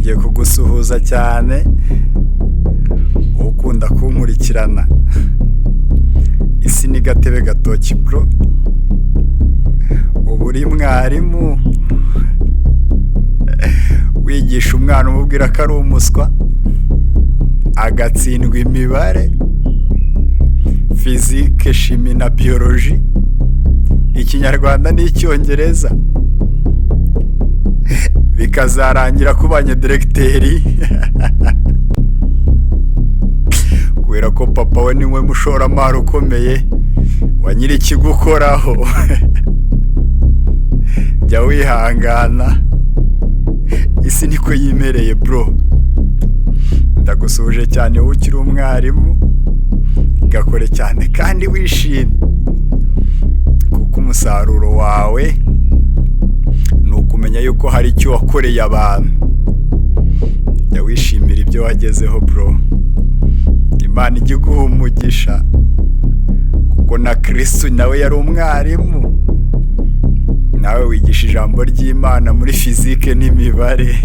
nongeye kugusuhuza cyane ukunda kunkurikirana. Isi ni Gatebe Gatoki bro, ubu uri mwarimu wigisha umwana umubwira ko ari umuswa agatsindwa imibare, fizike, shimi na biyoloji, ikinyarwanda n'icyongereza, bikazarangira kubanye diregiteri kubera ko papa we niwe mushoramari ukomeye wa nyiri ikigukoraho. Jya wihangana, isi niko yimereye bro. Ndagusuhuje cyane wowe ukiri umwarimu, gakore cyane kandi wishimye kuko umusaruro wawe ni ukumenya yuko hari icyo wakoreye abantu. Jya wishimira ibyo wagezeho bro, Imana ijya iguha umugisha kuko na Kristo nawe yari umwarimu, nawe wigisha ijambo ry'Imana muri fizike n'imibare.